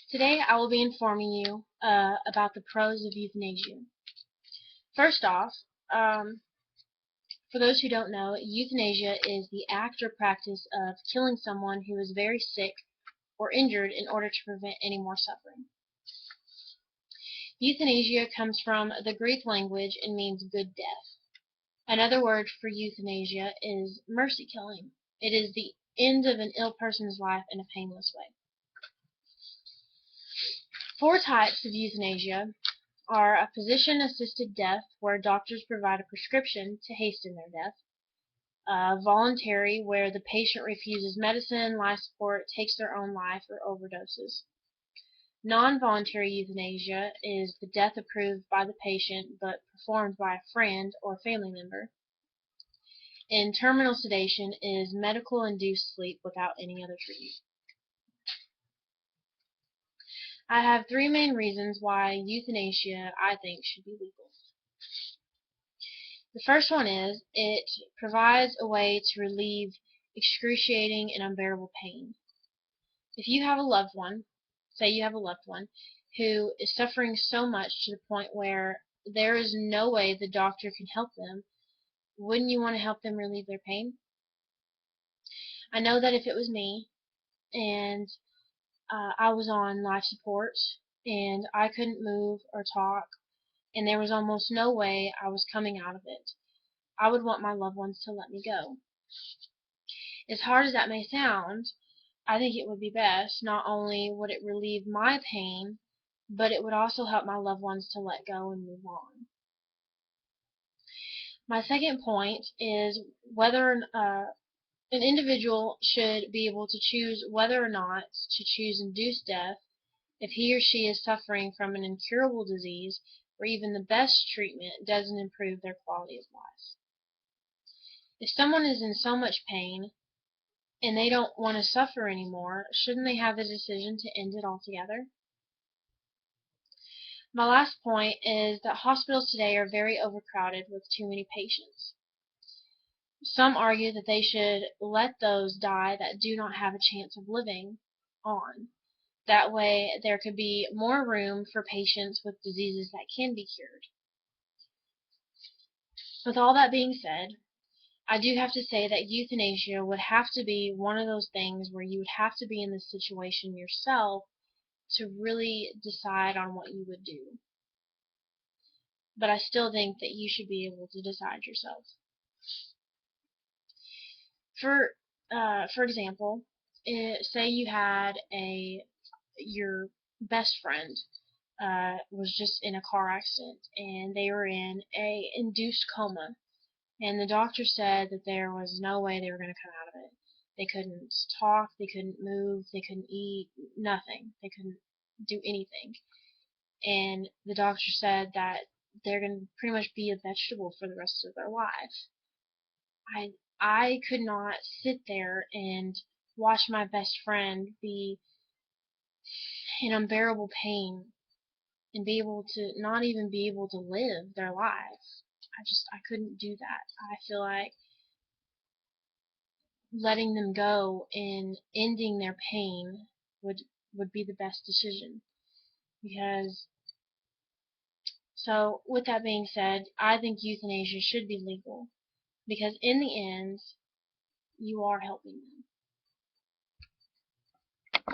Today I will be informing you about the pros of euthanasia. First off, for those who don't know, euthanasia is the act or practice of killing someone who is very sick or injured in order to prevent any more suffering. Euthanasia comes from the Greek language and means good death. Another word for euthanasia is mercy killing. It is the end of an ill person's life in a painless way. 4 types of euthanasia are a physician-assisted death, where doctors provide a prescription to hasten their death; voluntary, where the patient refuses medicine, life support, takes their own life, or overdoses; non-voluntary euthanasia is the death approved by the patient but performed by a friend or family member; and terminal sedation is medical-induced sleep without any other treatment. I have 3 main reasons why euthanasia, I think, should be legal. The first one is it provides a way to relieve excruciating and unbearable pain. If you have a loved one, say you have a loved one, who is suffering so much to the point where there is no way the doctor can help them, wouldn't you want to help them relieve their pain? I know that if it was me and I was on life support and I couldn't move or talk and there was almost no way I was coming out of it, I would want my loved ones to let me go. As hard as that may sound, I think it would be best. Not only would it relieve my pain, but it would also help my loved ones to let go and move on. My second point is whether an individual should be able to choose whether or not to choose induced death if he or she is suffering from an incurable disease where even the best treatment doesn't improve their quality of life. If someone is in so much pain and they don't want to suffer anymore, shouldn't they have the decision to end it altogether? My last point is that hospitals today are very overcrowded with too many patients. Some argue that they should let those die that do not have a chance of living on. That way there could be more room for patients with diseases that can be cured. With all that being said, I do have to say that euthanasia would have to be one of those things where you would have to be in this situation yourself to really decide on what you would do. But I still think that you should be able to decide yourself. For example, say you had your best friend was just in a car accident and they were in a induced coma, and the doctor said that there was no way they were going to come out of it. They couldn't talk, they couldn't move, they couldn't eat, nothing. They couldn't do anything. And the doctor said that they're going to pretty much be a vegetable for the rest of their life. I could not sit there and watch my best friend be in unbearable pain and be able to not even be able to live their life. I couldn't do that. I feel like letting them go and ending their pain would be the best decision. So with that being said, I think euthanasia should be legal, because in the end you are helping them.